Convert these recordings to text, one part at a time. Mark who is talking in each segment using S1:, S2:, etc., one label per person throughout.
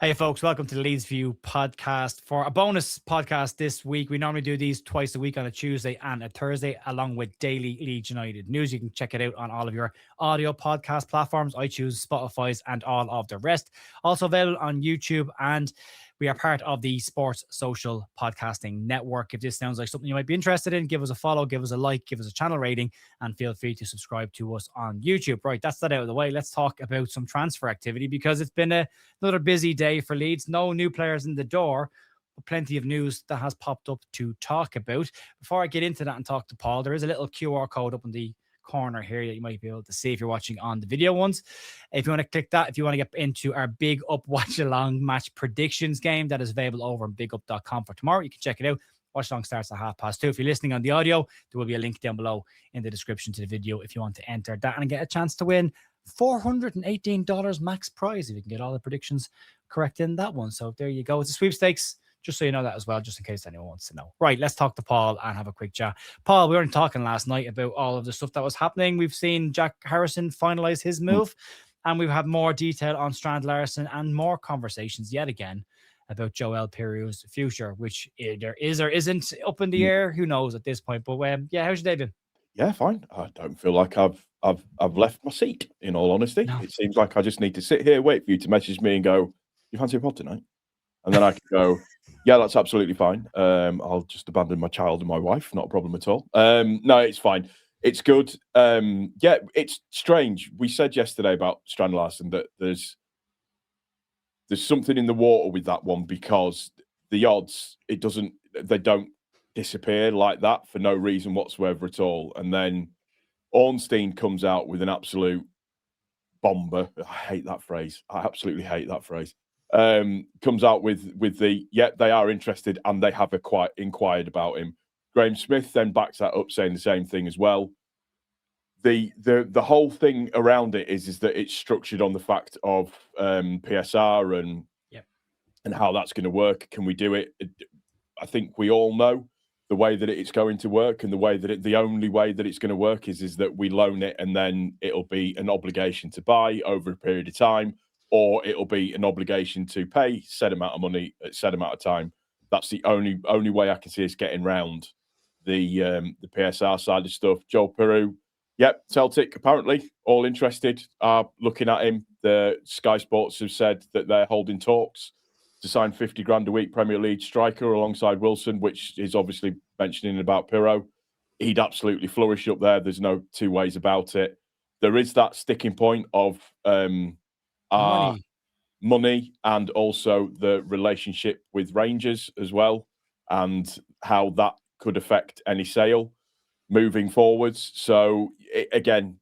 S1: Hey folks, welcome to the Leeds View podcast. For a bonus podcast this week, we normally do these twice a week on a Tuesday and a Thursday, along with daily Leeds United news. You can check it out on all of your audio podcast platforms, iTunes, Spotify's, and all of the rest. Also available on YouTube, and we are part of the Sports Social Podcasting Network. If this sounds like something you might be interested in, give us a follow, give us a like, give us a channel rating, and feel free to subscribe to us on YouTube. Right, that's that out of the way. Let's talk about some transfer activity, because it's been another busy day for Leeds. No new players in the door, but plenty of news that has popped up to talk about. Before I get into that and talk to Paul, there is a little QR code up in the corner here that you might be able to see if you're watching on the video ones. If you want to click that, if you want to get into our Big Up Watch Along match predictions game, that is available over on bigup.com for tomorrow. You can check it out. Watch along starts at 2:30. If you're listening on the audio, there will be a link down below in the description to the video if you want to enter that and get a chance to win $418 max prize if you can get all the predictions correct in that one. So there you go. It's a sweepstakes, just so you know that as well, just in case anyone wants to know. Right, let's talk to Paul and have a quick chat. Paul, we were talking last night about all of the stuff that was happening. We've seen Jack Harrison finalize his move, and we've had more detail on Strand Larsen and more conversations yet again about Joel Piroe's future, which either is or isn't up in the air. Who knows at this point? But yeah, how's your day been?
S2: Yeah, fine. I don't feel like I've left my seat, in all honesty.
S1: No.
S2: It seems like I just need to sit here, wait for you to message me and go, "You fancy a pod tonight?" And then I can go, "Yeah, that's absolutely fine. I'll just abandon my child and my wife, not a problem at all." No, it's fine. It's good. Yeah, it's strange. We said yesterday about Strand Larsen that there's something in the water with that one, because the odds, they don't disappear like that for no reason whatsoever at all. And then Ornstein comes out with an absolute bomber. I hate that phrase. I absolutely hate that phrase. Comes out with they are interested and they have inquired about him. Graham Smith then backs that up, saying the same thing as well. The whole thing around it is that it's structured on the fact of PSR and how that's going to work. Can we do it? I think we all know the way that it's going to work, and the only way that it's going to work is that we loan it, and then it'll be an obligation to buy over a period of time, or it'll be an obligation to pay set amount of money at set amount of time. That's the only way I can see us getting round the PSR side of stuff. Joel Piroe, yep, Celtic apparently all interested, are looking at him. The Sky Sports have said that they're holding talks to sign 50 grand a week Premier League striker alongside Wilson, which is obviously mentioning about Piroe. He'd absolutely flourish up there. There's no two ways about it. There is that sticking point of our money and also the relationship with Rangers as well, and how that could affect any sale moving forwards. So again,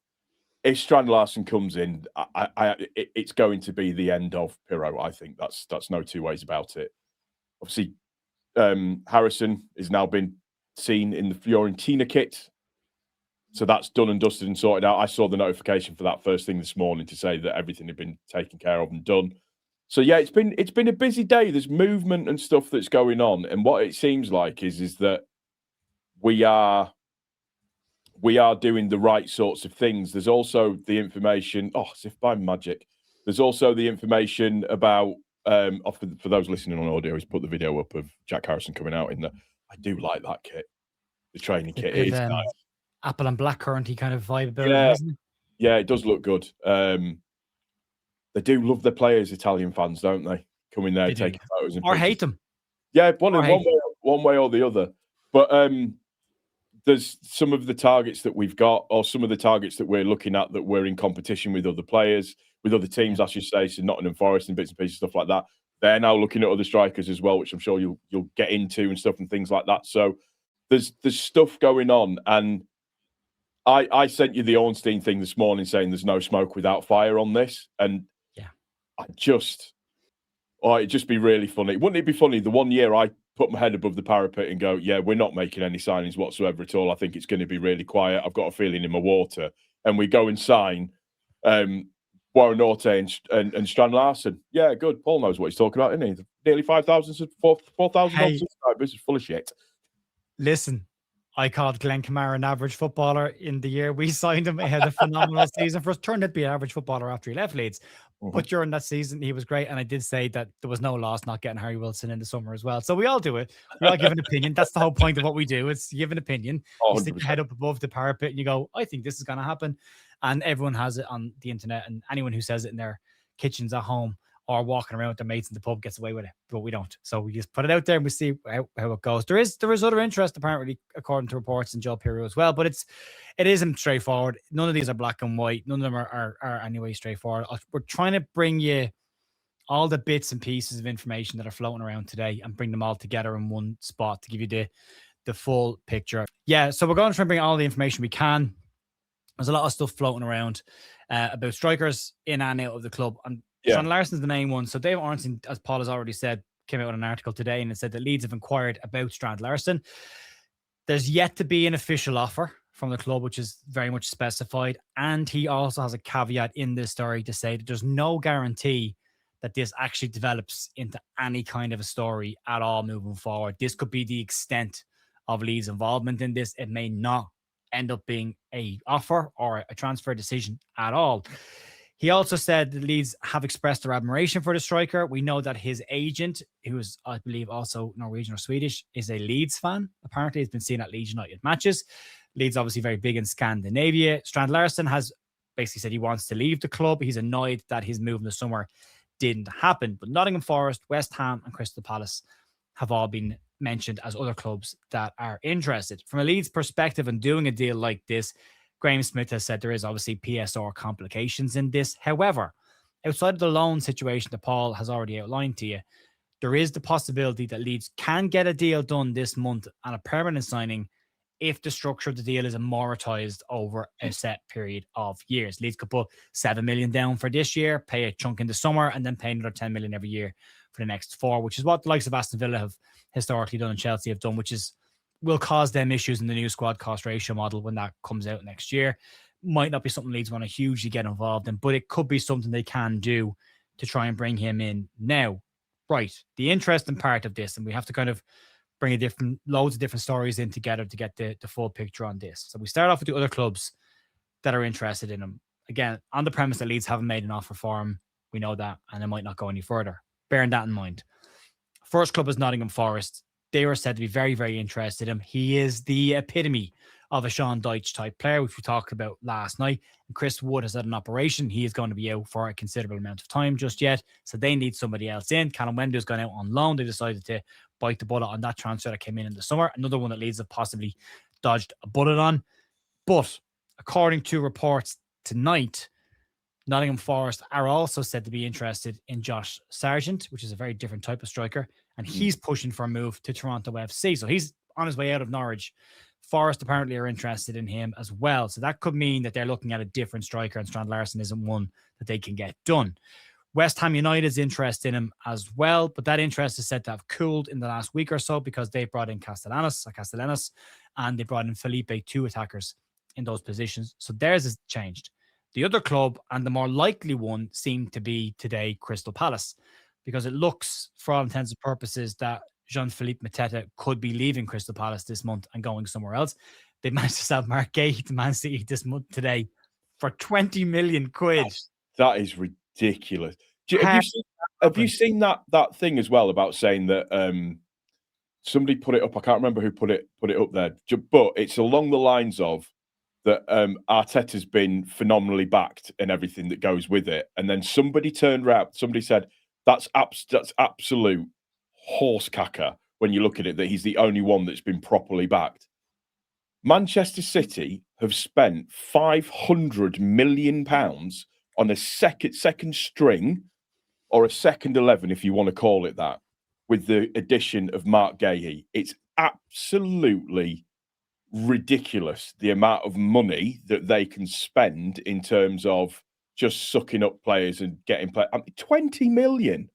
S2: if Strand Larsen comes in, it's going to be the end of Piroe. I think that's no two ways about it. Obviously, Harrison has now been seen in the Fiorentina kit, so that's done and dusted and sorted out. I saw the notification for that first thing this morning to say that everything had been taken care of and done. So yeah, it's been a busy day. There's movement and stuff that's going on, and what it seems like is that we are doing the right sorts of things. There's also the information, as if by magic, there's also the information about, for those listening on audio, he's put the video up of Jack Harrison coming out in I do like that kit, the training kit. It is nice.
S1: Apple and blackcurrant kind of vibe about it, isn't it?
S2: Yeah, it does look good. They do love their players, Italian fans, don't they? Coming there, taking photos.
S1: Or hate them.
S2: Yeah, one way or the other. But there's some of the targets that we've got, or some of the targets that we're looking at that we're in competition with other players, with other teams, I should say, so Nottingham Forest and bits and pieces, stuff like that. They're now looking at other strikers as well, which I'm sure you'll get into and stuff and things like that. So there's stuff going on. And I sent you the Ornstein thing this morning saying there's no smoke without fire on this. And it'd just be really funny. Wouldn't it be funny? The 1 year I put my head above the parapet and go, yeah, we're not making any signings whatsoever at all. I think it's going to be really quiet. I've got a feeling in my water. And we go and sign Warren Orte and Strand Larsen. Yeah, good. Paul knows what he's talking about, isn't he? Nearly 5,000, 4,000 subscribers. It's full of shit.
S1: Listen, I called Glenn Kamara an average footballer in the year we signed him. He had a phenomenal season for us. Turned out to be an average footballer after he left Leeds. But during that season, he was great. And I did say that there was no loss not getting Harry Wilson in the summer as well. So we all do it. We all give an opinion. That's the whole point of what we do. It's you give an opinion. You stick your head up above the parapet and you go, I think this is going to happen. And everyone has it on the internet. And anyone who says it in their kitchens at home or walking around with their mates in the pub gets away with it. But we don't. So we just put it out there and we see how it goes. There is other interest, apparently, according to reports, in Joe Piroe as well. But it isn't straightforward. None of these are black and white. None of them are anyway straightforward. We're trying to bring you all the bits and pieces of information that are floating around today and bring them all together in one spot to give you the full picture. Yeah, so we're going to try and bring all the information we can. There's a lot of stuff floating around about strikers in and out of the club. And Strand Larsen's the main one. So Dave Arnson, as Paul has already said, came out with an article today and it said that Leeds have inquired about Strand Larsen. There's yet to be an official offer from the club, which is very much specified. And he also has a caveat in this story to say that there's no guarantee that this actually develops into any kind of a story at all moving forward. This could be the extent of Leeds' involvement in this. It may not end up being a offer or a transfer decision at all. He also said that Leeds have expressed their admiration for the striker. We know that his agent, who is, I believe, also Norwegian or Swedish, is a Leeds fan. Apparently, he's been seen at Leeds United matches. Leeds obviously very big in Scandinavia. Strand Larsen has basically said he wants to leave the club. He's annoyed that his move in the summer didn't happen. But Nottingham Forest, West Ham and Crystal Palace have all been mentioned as other clubs that are interested. From a Leeds perspective and doing a deal like this, Graham Smith has said there is obviously PSR complications in this. However, outside of the loan situation that Paul has already outlined to you, there is the possibility that Leeds can get a deal done this month and a permanent signing if the structure of the deal is amortized over a set period of years. Leeds could put 7 million down for this year, pay a chunk in the summer, and then pay another 10 million every year for the next 4, which is what the likes of Aston Villa have historically done and Chelsea have done, which will cause them issues in the new squad cost ratio model when that comes out next year. Might not be something Leeds want to hugely get involved in, but it could be something they can do to try and bring him in now. Right. The interesting part of this, and we have to kind of bring loads of different stories in together to get the full picture on this. So we start off with the other clubs that are interested in him. Again, on the premise that Leeds haven't made an offer for him, we know that, and it might not go any further. Bearing that in mind. First club is Nottingham Forest. They were said to be very, very interested in him. He is the epitome of a Sean Dyche type player, which we talked about last night. And Chris Wood has had an operation. He is going to be out for a considerable amount of time just yet. So they need somebody else in. Callum Wendo's gone out on loan. They decided to bite the bullet on that transfer that came in the summer. Another one that Leeds have possibly dodged a bullet on. But according to reports tonight, Nottingham Forest are also said to be interested in Josh Sargent, which is a very different type of striker. And he's pushing for a move to Toronto FC. So he's on his way out of Norwich. Forest apparently are interested in him as well. So that could mean that they're looking at a different striker and Strand Larsen isn't one that they can get done. West Ham United's interest in him as well, but that interest is said to have cooled in the last week or so because they brought in Castellanos, and they brought in Felipe, 2 attackers in those positions. So theirs has changed. The other club, and the more likely one, seemed to be today Crystal Palace, because it looks, for all intents and purposes, that Jean-Philippe Mateta could be leaving Crystal Palace this month and going somewhere else. They managed to sell Mark Gay to Man City this month today for 20 million quid.
S2: That is ridiculous. Have you seen that thing as well about saying that somebody put it up? I can't remember who put it up there, but it's along the lines of that Arteta's been phenomenally backed and everything that goes with it. And then somebody turned around, somebody said, that's absolute horse cacker when you look at it, that he's the only one that's been properly backed. Manchester City have spent £500 million on a second string, or a second 11, if you want to call it that, with the addition of Mark Gahey. It's absolutely ridiculous the amount of money that they can spend in terms of just sucking up players and getting players. 20 million.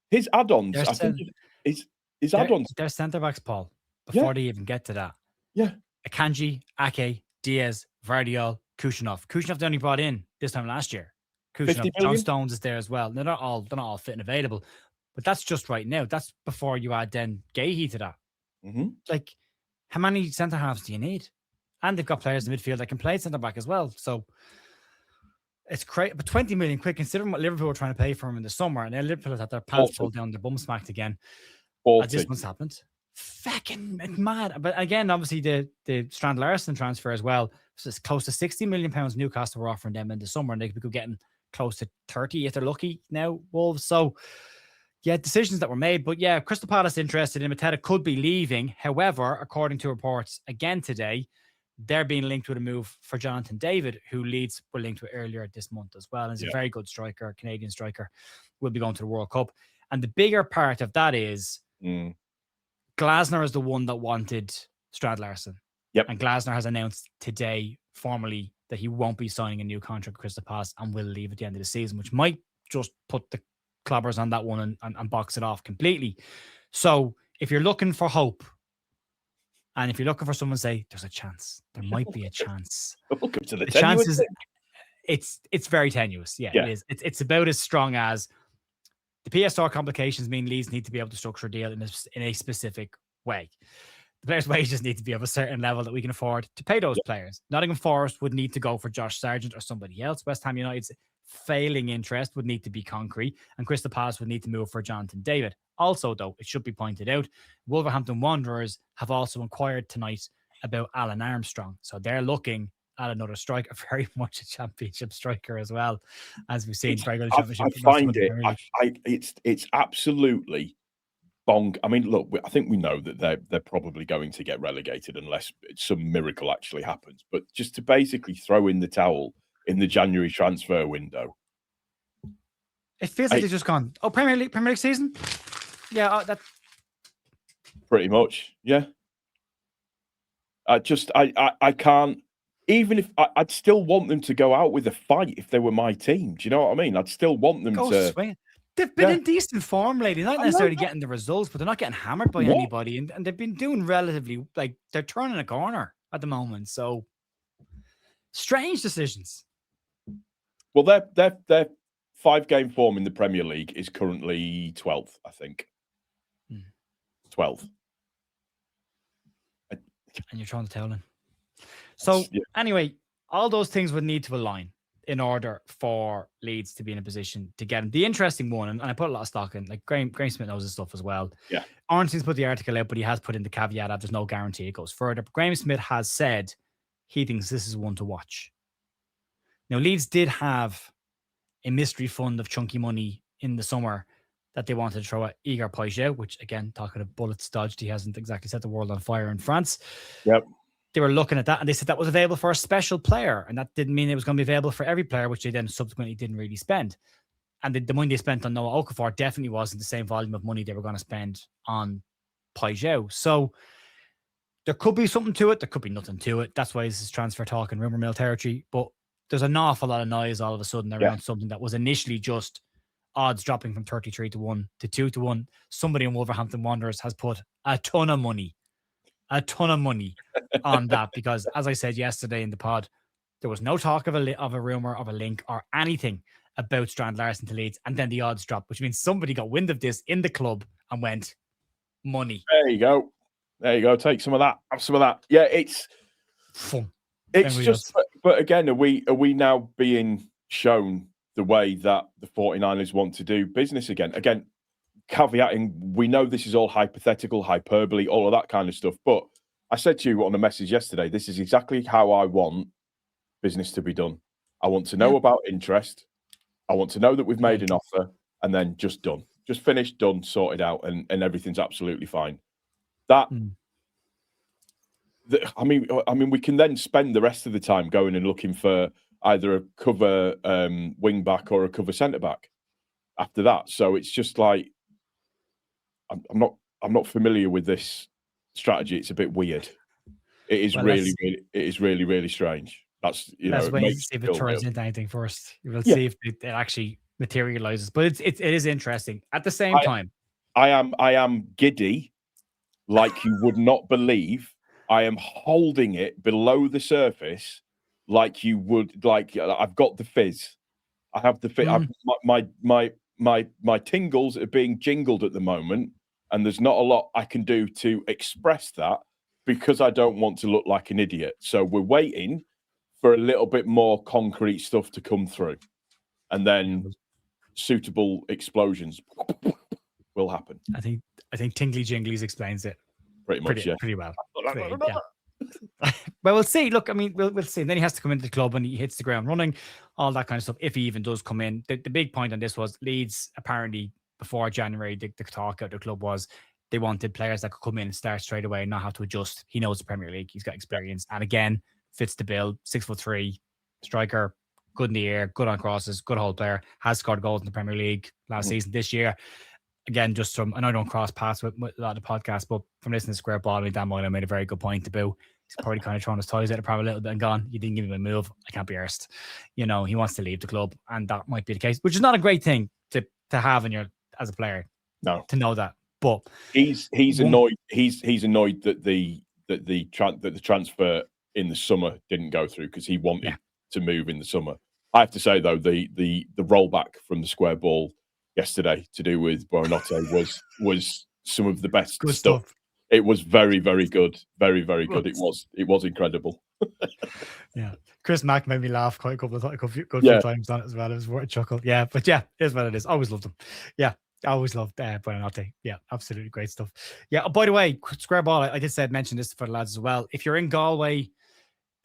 S2: His add-ons, I think his add-ons.
S1: They're centre-backs, Paul, before they even get to that.
S2: Yeah.
S1: Akanji, Ake, Diaz, Vardiol, Kushunov. Kushunov they only brought in this time last year. Kushunov, John Stones is there as well. They're not all fit and available, but that's just right now. That's before you add then Gahey to that.
S2: Mm-hmm.
S1: Like, how many centre-halves do you need? And they've got players in midfield that can play centre-back as well. So It's crazy, but 20 million quid, considering what Liverpool were trying to pay for him in the summer, and then Liverpool had their pants pulled down, their bum smacked again.
S2: 40.
S1: As this one's happened. Fucking mad. But again, obviously the Strand Larsen transfer as well. So it's close to 60 million pounds Newcastle were offering them in the summer, and they could be getting close to 30 if they're lucky now, Wolves. So yeah, decisions that were made. But yeah, Crystal Palace interested in Mateta could be leaving. However, according to reports again today, they're being linked with a move for Jonathan David, who Leeds were linked with earlier this month as well. And he's a very good striker, Canadian striker, will be going to the World Cup. And the bigger part of that is Glasner is the one that wanted Strand Larsen.
S2: Yep.
S1: And Glasner has announced today formally that he won't be signing a new contract with Crystal Palace and will leave at the end of the season, which might just put the clobbers on that one and box it off completely. So if you're looking for hope, and if you're looking for someone to say there's a chance, there might be a chance.
S2: Welcome to the
S1: chances. It's very tenuous. Yeah, it is. It's about as strong as the PSR complications mean Leeds need to be able to structure a deal in a specific way. The players' wages need to be of a certain level that we can afford to pay those players. Nottingham Forest would need to go for Josh Sargent or somebody else. West Ham United's failing interest would need to be concrete, and Crystal Palace would need to move for Jonathan David. Also, though, it should be pointed out, Wolverhampton Wanderers have also inquired tonight about Alan Armstrong. So they're looking at another striker, very much a championship striker as well, as we've seen.
S2: I find it's absolutely bong. I mean, look, I think we know that they're probably going to get relegated unless some miracle actually happens. But just to basically throw in the towel in the January transfer window,
S1: it feels like they've just gone, Premier League season. Yeah, that
S2: pretty much. Yeah, I can't. Even if I'd still want them to go out with a fight if they were my team. Do you know what I mean? I'd still want them to
S1: swing. They've been in decent form lately, not necessarily getting the results, but they're not getting hammered by anybody, and they've been doing relatively, like, they're turning a corner at the moment. So strange decisions.
S2: Well, their 5-game form in the Premier League is currently 12th, I think. 12th.
S1: And you're trying to tell them. So anyway, all those things would need to align in order for Leeds to be in a position to get him. The interesting one, and I put a lot of stock in, like Graham Smith knows his stuff as well.
S2: Yeah.
S1: Ornstein's put the article out, but he has put in the caveat that there's no guarantee it goes further. But Graham Smith has said he thinks this is one to watch. Now, Leeds did have a mystery fund of chunky money in the summer that they wanted to throw at Igor Piroe, which, again, talking of bullets dodged, he hasn't exactly set the world on fire in France.
S2: Yep.
S1: They were looking at that, and they said that was available for a special player, and that didn't mean it was going to be available for every player, which they then subsequently didn't really spend. And the money they spent on Noah Okafor definitely wasn't the same volume of money they were going to spend on Piroe. So there could be something to it. There could be nothing to it. That's why this is transfer talk and rumor mill territory. But there's an awful lot of noise all of a sudden around something that was initially just odds dropping from 33 to 1 to 2 to 1. Somebody in Wolverhampton Wanderers has put a ton of money on that, because, as I said yesterday in the pod, there was no talk of a rumor of a link or anything about Strand Larsen to Leeds, and then the odds dropped, which means somebody got wind of this in the club and went, money.
S2: There you go. Take some of that. Have some of that. Yeah, it's
S1: fun.
S2: It's just, but again, are we now being shown the way that the 49ers want to do business again? Again, caveating, we know this is all hypothetical, hyperbole, all of that kind of stuff. But I said to you on a message yesterday, this is exactly how I want business to be done. I want to know about interest. I want to know that we've made an offer, and then just done. Just finished, done, sorted out, and everything's absolutely fine. I mean, we can then spend the rest of the time going and looking for either a cover wing back or a cover centre back after that. So it's just like, I'm not familiar with this strategy. It's a bit weird. It is really strange. That's
S1: let's wait and see if it turns into anything first. We'll see if it actually materializes. But it is interesting. At the same time,
S2: I am giddy, like you would not believe. I am holding it below the surface, like you would. Like, I've got the fizz. I have the fizz. My tingles are being jingled at the moment, and there's not a lot I can do to express that because I don't want to look like an idiot. So we're waiting for a little bit more concrete stuff to come through, and then suitable explosions will happen.
S1: I think Tingly Jinglies explains it
S2: pretty
S1: well. Yeah. Well, we'll see. Look, I mean, we'll see. And then he has to come into the club and he hits the ground running, all that kind of stuff. If he even does come in, the big point on this was Leeds apparently before January, the talk at the club was they wanted players that could come in and start straight away and not have to adjust. He knows the Premier League. He's got experience. And again, fits the bill. 6'3", striker, good in the air, good on crosses, good hold player, has scored goals in the Premier League last season. This year, again, just from, and I don't cross paths with a lot of the podcasts, but from listening to Square Ball, I mean, Dan Moylan made a very good point about he's probably kind of thrown his toys out of probably a little bit and gone, you didn't give him a move, I can't be arsed. You know, he wants to leave the club, and that might be the case, which is not a great thing to have in your as a player.
S2: No,
S1: to know that. But
S2: he's annoyed. He's annoyed that the transfer in the summer didn't go through because he wanted to move in the summer. I have to say though, the rollback from the Square Ball yesterday to do with Buonanotte was some of the best
S1: good stuff.
S2: It was very, very good. Very, very good. It was incredible.
S1: Yeah. Chris Mack made me laugh quite a few times on it as well. It was worth a chuckle. Yeah, but yeah, it is what it is. Always loved him. Yeah. I always loved Buonanotte. Yeah, absolutely great stuff. Yeah. Oh, by the way, Square Ball, I did mention this for the lads as well. If you're in Galway,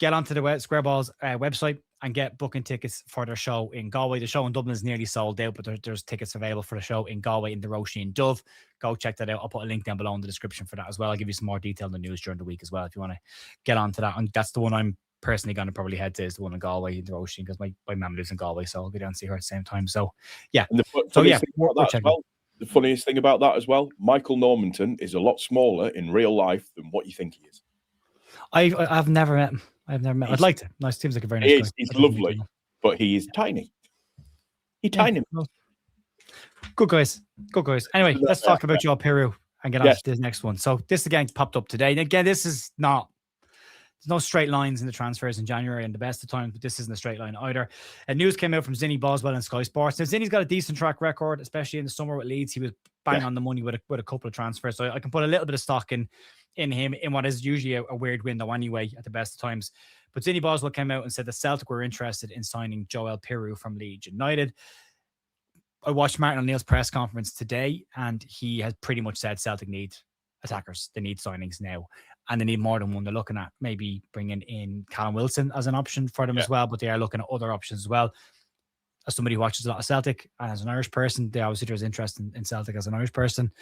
S1: get onto the Square Ball's website and get booking tickets for their show in Galway. The show in Dublin is nearly sold out, but there's tickets available for the show in Galway in the Roisin and Dubh. Go check that out. I'll put a link down below in the description for that as well. I'll give you some more detail in the news during the week as well if you want to get onto that. And that's the one I'm personally going to probably head to, is the one in Galway in the Roisin, because my mum lives in Galway, so I'll go down and see her at the same time. So yeah.
S2: And the funniest thing about that as well, Michael Normanton is a lot smaller in real life than what you think he is.
S1: I've never met him. I'd like to. Nice. Seems like a very nice guy.
S2: He's lovely, but he is tiny. He's tiny.
S1: Good guys. Anyway, let's talk about Joe Piroe and get on to this next one. So this again popped up today. And again, this is not, there's no straight lines in the transfers in January and the best of times, but this isn't a straight line either. And news came out from Zinny Boswell and Sky Sports. Now, Zinny's got a decent track record, especially in the summer with Leeds. He was bang on the money with a couple of transfers. So I can put a little bit of stock in him in what is usually a weird window anyway at the best of times. But Zinny Boswell came out and said that Celtic were interested in signing Joel Piroe from Leeds United. I watched Martin O'Neill's press conference today, and he has pretty much said Celtic need attackers. They need signings now, and they need more than one. They're looking at maybe bringing in Callum Wilson as an option for them as well, but they are looking at other options as well. As somebody who watches a lot of Celtic and as an Irish person, they obviously there's interest in Celtic as an Irish person.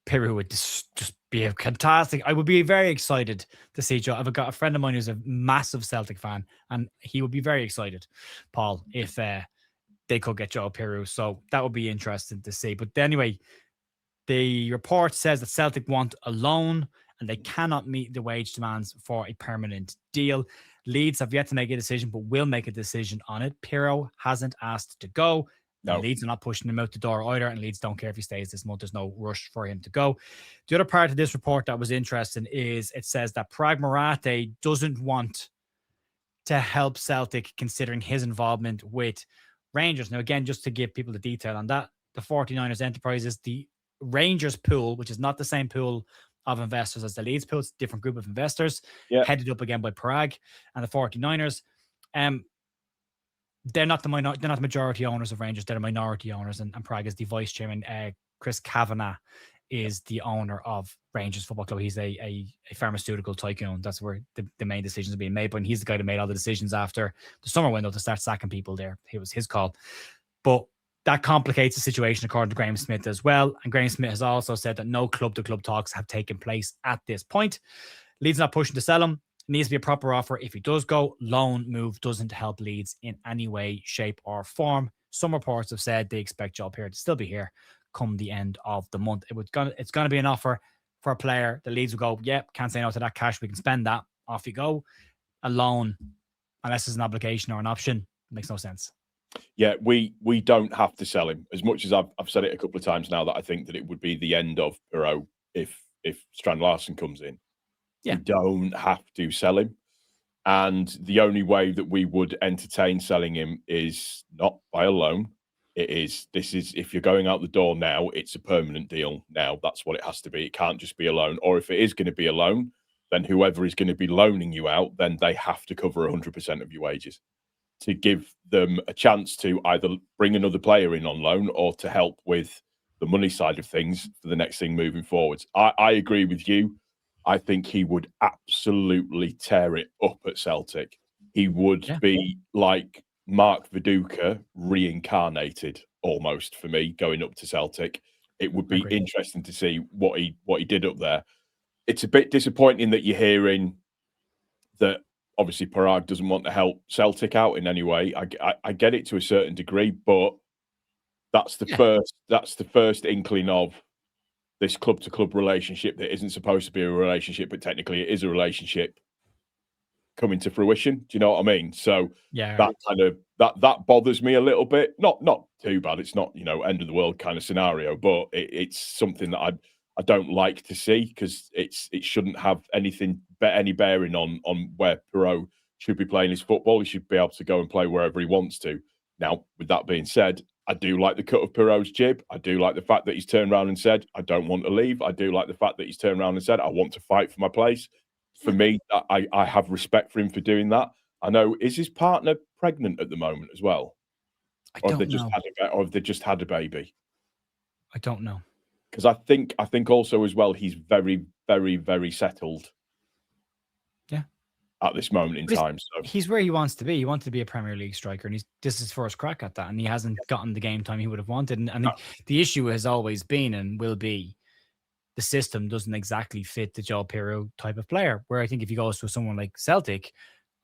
S1: Piroe would just be a fantastic. I would be very excited to see Joe. I've got a friend of mine who's a massive Celtic fan, and he would be very excited, Paul, if they could get Joe Piroe. So that would be interesting to see. But anyway, the report says that Celtic want a loan and they cannot meet the wage demands for a permanent deal. Leeds have yet to make a decision, but will make a decision on it. Piroe hasn't asked to go. No. Leeds are not pushing him out the door either, and Leeds don't care if he stays this month. There's no rush for him to go. The other part of this report that was interesting is it says that Prag Morate doesn't want to help Celtic considering his involvement with Rangers. Now, again, just to give people the detail on that, the 49ers Enterprises, the Rangers pool, which is not the same pool of investors as the Leeds pool, it's a different group of investors, headed up again by Prag and the 49ers. They're not the majority owners of Rangers. They're the minority owners, and Prague is the vice chairman. Chris Kavanagh is the owner of Rangers Football Club. He's a pharmaceutical tycoon. That's where the main decisions are being made. But he's the guy that made all the decisions after the summer window to start sacking people there. It was his call. But that complicates the situation according to Graham Smith as well. And Graham Smith has also said that no club-to-club talks have taken place at this point. Leeds not pushing to sell him. Needs to be a proper offer. If he does go, loan move doesn't help Leeds in any way, shape, or form. Some reports have said they expect Joel Piroe to still be here come the end of the month. It's going to be an offer for a player. The Leeds will go, can't say no to that cash. We can spend that. Off you go. A loan, unless it's an obligation or an option, makes no sense.
S2: Yeah, we don't have to sell him. As much as I've said it a couple of times now that I think that it would be the end of Piroe if Strand Larsen comes in. We don't have to sell him. And the only way that we would entertain selling him is not by a loan. This is if you're going out the door now, it's a permanent deal now. That's what it has to be. It can't just be a loan. Or if it is going to be a loan, then whoever is going to be loaning you out, then they have to cover 100% of your wages to give them a chance to either bring another player in on loan or to help with the money side of things for the next thing moving forwards. I agree with you. I think he would absolutely tear it up at Celtic. He would be like Mark Viduka reincarnated almost for me going up to Celtic. It would be interesting to see what he did up there. It's a bit disappointing that you're hearing that obviously Piroe doesn't want to help Celtic out in any way. I get it to a certain degree, but that's the first inkling of this club to club relationship that isn't supposed to be a relationship, but technically it is a relationship coming to fruition. Do you know what I mean? So that kind of that bothers me a little bit. Not too bad. It's not, end of the world kind of scenario, but it's something that I don't like to see because it shouldn't have any bearing on where Piroe should be playing his football. He should be able to go and play wherever he wants to. Now, with that being said, I do like the cut of Piroe's jib. I do like the fact that he's turned around and said, I don't want to leave. I do like the fact that he's turned around and said, I want to fight for my place. For me, I have respect for him for doing that. I know, is his partner pregnant at the moment as well? Or have they just had a baby?
S1: I don't know.
S2: Because I think also as well, he's very, very, very settled. At this moment in time. So
S1: he's where he wants to be. He wanted to be a Premier League striker, and this is his first crack at that, and he hasn't gotten the game time he would have wanted. And I think the issue has always been and will be the system doesn't exactly fit the Joe Piroe type of player. Where I think if he goes to someone like Celtic,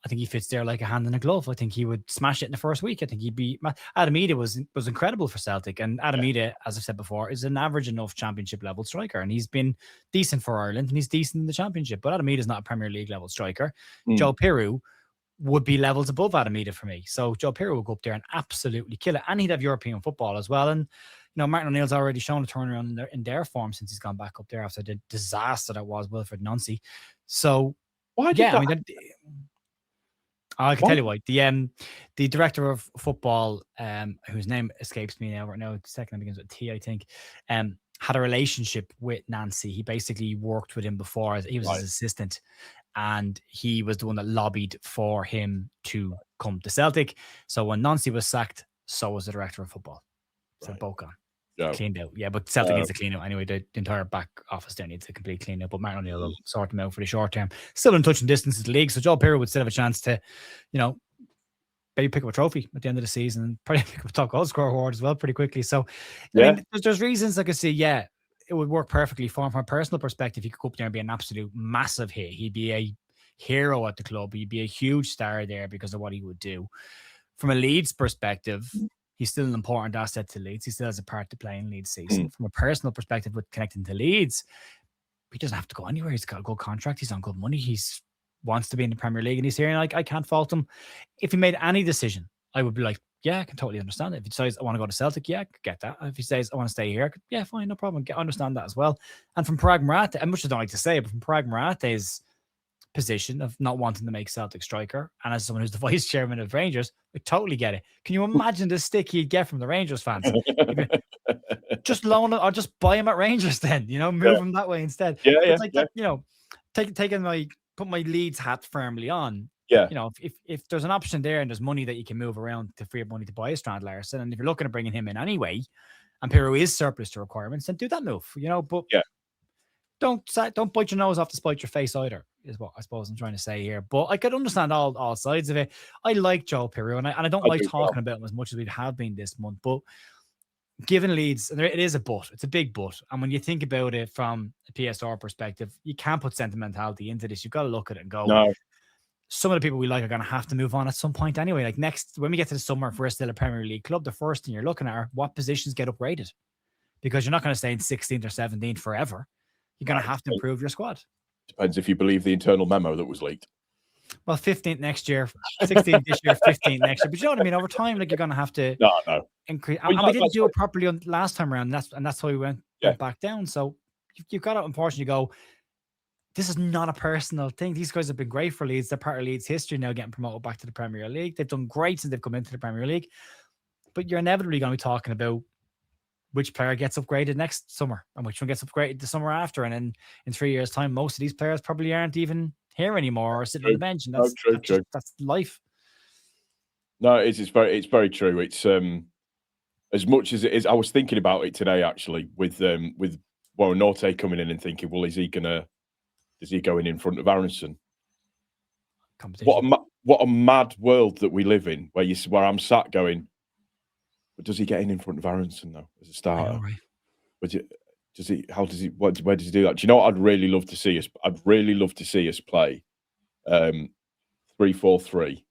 S1: I think he fits there like a hand in a glove. I think he would smash it in the first week. I think he'd be. Adam Ida was incredible for Celtic, and Adam Ida, as I've said before, is an average enough Championship level striker, and he's been decent for Ireland, and he's decent in the Championship. But Adam Ida is not a Premier League level striker. Joe Piroe would be levels above Adam Ida for me. So Joe Piroe would go up there and absolutely kill it, and he'd have European football as well. And Martin O'Neill's already shown a turnaround in their form since he's gone back up there after the disaster that was Wilfred Nancy. So
S2: why did that?
S1: I can tell you why. The director of football, whose name escapes me now right now, the second begins with T, I think, had a relationship with Nancy. He basically worked with him before. He was his assistant, and he was the one that lobbied for him to come to Celtic. So when Nancy was sacked, so was the director of football. So both gone. Cleaned out. Yeah, but Celtic needs to clean out anyway. The entire back office there needs to complete clean out. But Martin O'Neill will sort them out for the short term. Still in touch and distance of the league. So Joe Piroe would still have a chance to, maybe pick up a trophy at the end of the season and probably pick up a top goal scorer award as well pretty quickly. So I mean, there's reasons I could see, it would work perfectly for him. From a personal perspective, he could go up there and be an absolute massive hit. He'd be a hero at the club. He'd be a huge star there because of what he would do. From a Leeds perspective, he's still an important asset to Leeds. He still has a part to play in Leeds season. From a personal perspective, with connecting to Leeds, he doesn't have to go anywhere. He's got a good contract. He's on good money. He's wants to be in the Premier League, and he's here. And I can't fault him. If he made any decision, I would be like, I can totally understand it. If he decides I want to go to Celtic, I could get that. If he says I want to stay here, fine, no problem. I understand that as well. And from Piroe Marate, as much as I don't like to say it, but from Piroe Marate's position of not wanting to make Celtic striker, and as someone who's the vice chairman of Rangers, I totally get it. Can you imagine the stick he'd get from the Rangers fans? Just loan him or just buy him at Rangers then, move him that way instead. Put my Leeds hat firmly on. If there's an option there and there's money that you can move around to free up money to buy a Strand Larsen, and if you're looking at bringing him in anyway, and Piroe is surplus to requirements, then do that move, but don't bite your nose off to spite your face either, is what I suppose I'm trying to say here. But I could understand all sides of it. I like Joe Piroe, and I don't like talking about him as much as we have been this month. But given Leeds, and it is a but, it's a big but. And when you think about it from a PSR perspective, you can't put sentimentality into this. You've got to look at it and go,
S2: no.
S1: Some of the people we like are going to have to move on at some point anyway. Like when we get to the summer, if we're still a Premier League club, the first thing you're looking at are what positions get upgraded. Because you're not going to stay in 16th or 17th forever. You're going to have to improve your squad.
S2: Depends if you believe the internal memo that was leaked.
S1: Well, 15th next year, 16th this year, 15th next year. But you know what I mean? Over time, you're going to have to increase. And we didn't do it properly last time around. And that's why we went back down. So you've got to, unfortunately, go, this is not a personal thing. These guys have been great for Leeds. They're part of Leeds' history now, getting promoted back to the Premier League. They've done great since they've come into the Premier League. But you're inevitably going to be talking about which player gets upgraded next summer and which one gets upgraded the summer after. And then in 3 years' time, most of these players probably aren't even here anymore or sitting on the bench. And that's life.
S2: No, it's very true. It's as much as it is. I was thinking about it today actually with Norte coming in and thinking, well, is he going in front of Aronson? What a mad world that we live in, where I'm sat going, but does he get in front of Aronson though as a starter?
S1: Know, right?
S2: But does he? How does he? Where does he do that? Do you know what I'd really love to see us? I'd really love to see us play 3-4-3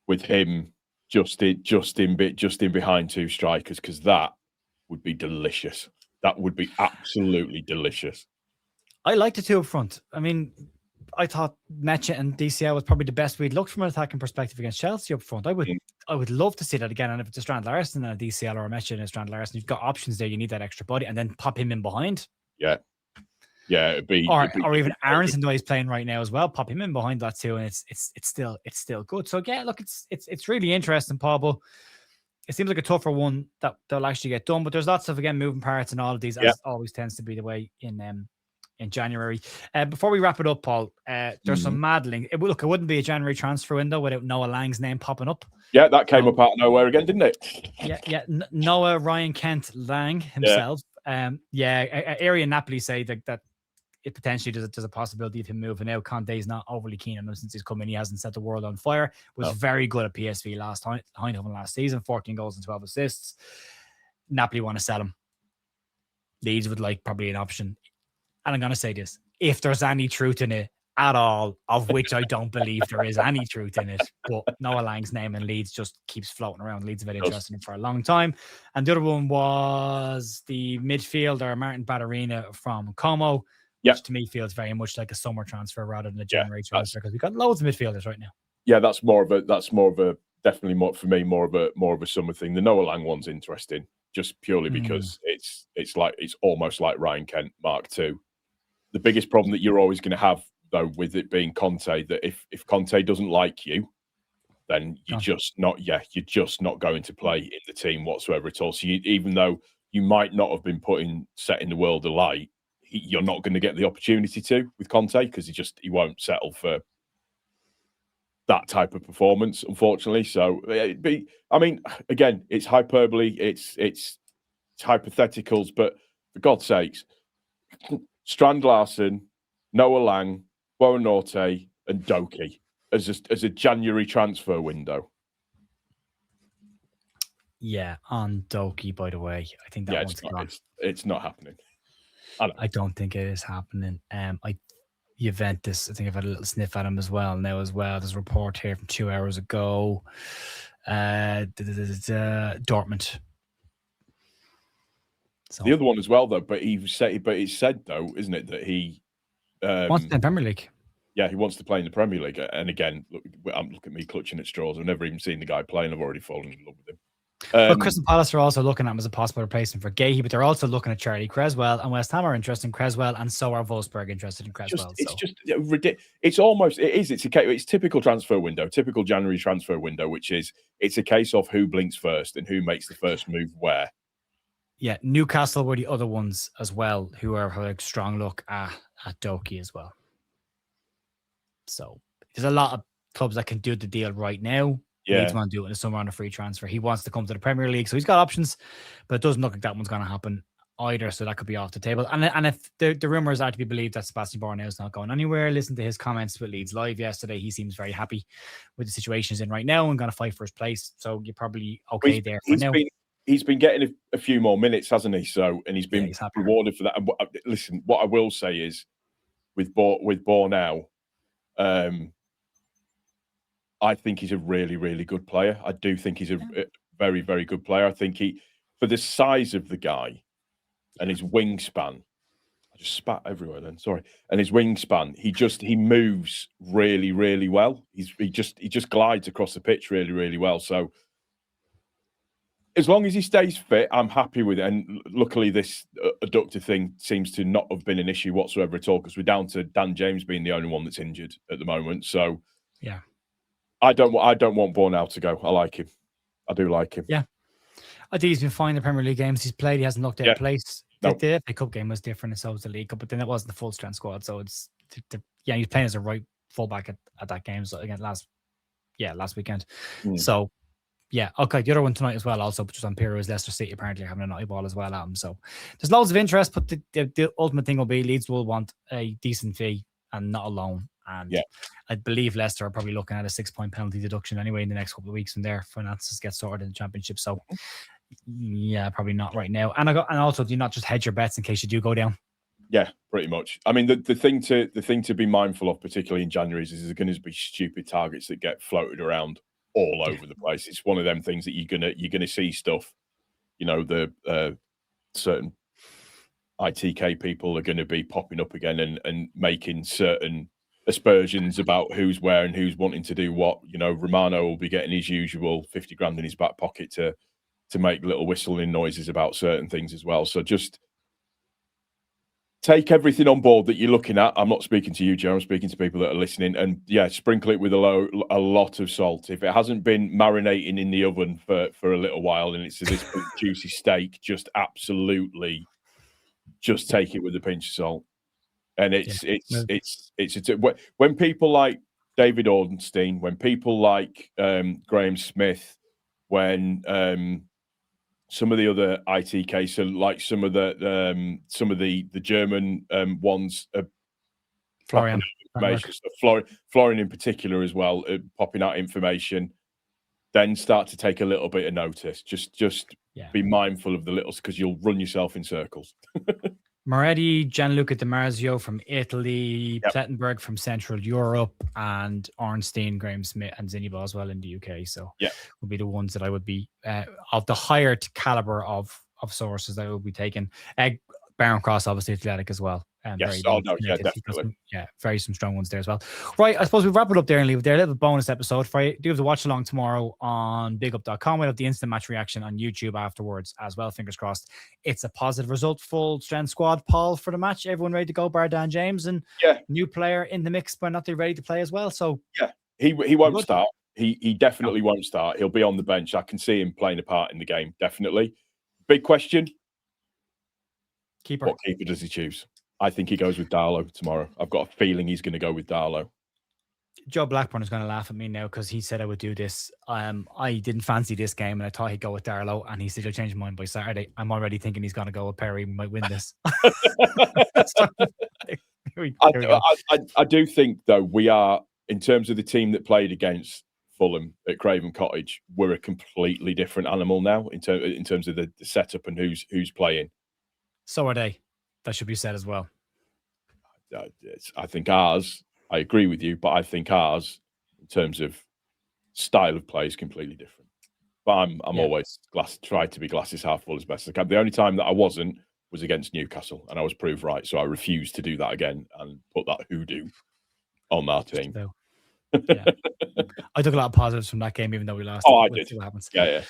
S2: with him just in behind two strikers, because that would be delicious. That would be absolutely delicious.
S1: I like the two up front. I mean, I thought Mecha and DCL was probably the best we'd looked from an attacking perspective against Chelsea up front. I would love to see that again. And if it's a Strand Larsen and a DCL or a Mecha and a Strand Larsen, you've got options there. You need that extra body, and then pop him in behind.
S2: Yeah, it'd be
S1: even Aronson, the way he's playing right now as well. Pop him in behind that too, and it's still good. So yeah, look, it's really interesting, Paul. But it seems like a tougher one that they'll actually get done. But there's lots of moving parts in all of these, as always tends to be the way in January. Before we wrap it up, Paul, there's some maddling. It wouldn't be a January transfer window without Noah Lang's name popping up.
S2: Yeah, that came up out of nowhere again, didn't it?
S1: Yeah. Noah Ryan Kent Lang himself. Area Napoli say that it potentially there's a possibility of him moving out. Conte's not overly keen on him since he's come in. He hasn't set the world on fire. Was very good at PSV last season, 14 goals and 12 assists. Napoli want to sell him. Leeds would like probably an option. And I'm going to say this, if there's any truth in it at all, of which I don't believe there is any truth in it, but Noah Lang's name in Leeds just keeps floating around. Leeds have been interested in him for a long time. And the other one was the midfielder, Martin Batterina from Como, which to me feels very much like a summer transfer rather than a January transfer, because we've got loads of midfielders right now. Yeah,
S2: that's more of a definitely more for me, more of a summer thing. The Noah Lang one's interesting, just purely because it's almost like Ryan Kent Mark II. The biggest problem that you're always going to have, though, with it being Conte, that if Conte doesn't like you, then you're just not going to play in the team whatsoever at all. So even though you might not have been setting the world alight, you're not going to get the opportunity to with Conte, because he won't settle for that type of performance, unfortunately. So again, it's hyperbole, it's hypotheticals, but for God's sakes, Strand Larsen, Noah Lang, Norte, and Doki as a January transfer window.
S1: Yeah, on Doki, by the way. I think that one's gone.
S2: It's not happening.
S1: I don't think it is happening. Juventus, I think I've had a little sniff at him as well. There's a report here from 2 hours ago. Dortmund. So.
S2: The other one as well, though, but it's said, though, isn't it, that he
S1: wants to play in the Premier League.
S2: Yeah, he wants to play in the Premier League. And again, look at me clutching at straws. I've never even seen the guy play, and I've already fallen in love with him.
S1: But Crystal Palace are also looking at him as a possible replacement for Gahey, but they're also looking at Charlie Creswell, and West Ham are interested in Creswell, and so are Wolfsburg interested in Creswell. It's
S2: ridiculous. It's typical transfer window, typical January transfer window, which is it's a case of who blinks first and who makes the first move where.
S1: Yeah, Newcastle were the other ones as well, who have a strong look at Doki as well. So there's a lot of clubs that can do the deal right now. Yeah. Leeds want to do it in the summer on a free transfer. He wants to come to the Premier League, so he's got options, but it doesn't look like that one's going to happen either. So that could be off the table. And if the rumors are to be believed that Sebastian Borneo is not going anywhere, listen to his comments with Leeds Live yesterday. He seems very happy with the situation he's in right now and going to fight for his place. So you're probably okay there for now.
S2: He's been getting a few more minutes, hasn't he? So, and he's been rewarded for that. And listen, what I will say is, with Borneo, I think he's a really, really good player. I do think he's a very, very good player. I think for the size of the guy and his wingspan, I just spat everywhere then, sorry. And his wingspan, he moves really, really well. He just glides across the pitch really, really well. So as long as he stays fit, I'm happy with it. And luckily, this adductor thing seems to not have been an issue whatsoever at all, because we're down to Dan James being the only one that's injured at the moment. So
S1: yeah.
S2: I don't want Borneo to go. I like him. I do like him.
S1: Yeah. I think he's been fine in the Premier League games he's played. He hasn't looked out of place.
S2: Nope.
S1: The FA Cup game was different, and so was the League Cup, but then it wasn't the full strength squad. So it's he's playing as a right fullback at that game. So again, last weekend. So yeah, okay. The other one tonight as well, also, which was on Piroe, is Leicester City apparently having a naughty ball as well, Adam. So there's loads of interest, but the ultimate thing will be Leeds will want a decent fee and not a loan. And I believe Leicester are probably looking at a 6-point penalty deduction anyway in the next couple of weeks when their finances get sorted in the Championship. So yeah, probably not right now. And also, do you not just hedge your bets in case you do go down?
S2: Yeah, pretty much. I mean, the thing to be mindful of, particularly in January, is there's going to be stupid targets that get floated around all over the place. It's one of them things that you're gonna see stuff. You know, the certain ITK people are going to be popping up again and making certain aspersions about who's where and who's wanting to do what. You know, Romano will be getting his usual 50 grand in his back pocket to make little whistling noises about certain things as well. So just take everything on board that you're looking at. I'm not speaking to you, Joe. I'm speaking to people that are listening. And yeah, sprinkle it with a lot of salt. If it hasn't been marinating in the oven for a little while and it's this juicy steak, just absolutely just take it with a pinch of salt. And when people like David Ornstein, when people like Graham Smith, when some of the other ITK, so like some of the German ones,
S1: Florian,
S2: Florian in particular as well, popping out information, then start to take a little bit of notice. Just be mindful of the littles because you'll run yourself in circles.
S1: Moretti, Gianluca Di Marzio from Italy, Plettenberg from Central Europe, and Ornstein, Graham Smith, and Zinni Boswell in the UK. So would be the ones that I would be of the higher caliber of sources that I would be taking. Baron Cross, obviously Athletic as well.
S2: Definitely.
S1: Very some strong ones there as well. Right, I suppose we'll wrap it up there and leave it there. A little bonus episode for you. Do have to watch along tomorrow on bigup.com. We'll have the instant match reaction on YouTube afterwards as well. Fingers crossed. It's a positive result. Full strength squad, Paul, for the match. Everyone ready to go, bar Dan James, and new player in the mix, but not ready to play as well. So
S2: he won't start. He definitely won't start. He'll be on the bench. I can see him playing a part in the game. Definitely. Big question.
S1: Keeper.
S2: What keeper does he choose? I think he goes with Darlow tomorrow. I've got a feeling he's going to go with Darlow.
S1: Joe Blackburn is going to laugh at me now because he said I would do this. I didn't fancy this game and I thought he'd go with Darlow, and he said he'll change his mind by Saturday. I'm already thinking he's going to go with Perry. We might win this.
S2: I do think, though, we are, in terms of the team that played against Fulham at Craven Cottage, we're a completely different animal now in terms of the setup and who's playing.
S1: So are they. That should be said as well.
S2: I think ours, I agree with you, but I think ours, in terms of style of play, is completely different. But I'm always try to be glasses half full as best as I can. The only time that I wasn't was against Newcastle, and I was proved right. So I refuse to do that again and put that hoodoo on our team.
S1: I took a lot of positives from that game, even though we lost.
S2: I did.
S1: See what happens.
S2: Yeah.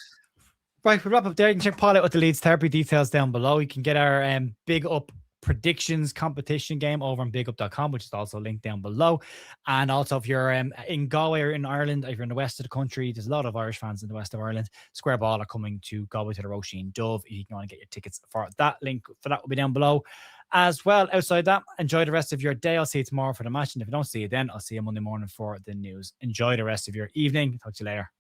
S1: Right, we'll wrap up there. You can check Paul out with the Leeds Therapy details down below. You can get our Big Up predictions competition game over on bigup.com, which is also linked down below. And also, if you're in Galway or in Ireland, if you're in the west of the country, there's a lot of Irish fans in the west of Ireland. Square Ball are coming to Galway to the Roisin Dubh. If you want to get your tickets for that, link for that will be down below as well. Outside that, enjoy the rest of your day. I'll see you tomorrow for the match, and if I don't see you then, I'll see you Monday morning for the news. Enjoy the rest of your evening. Talk to you later.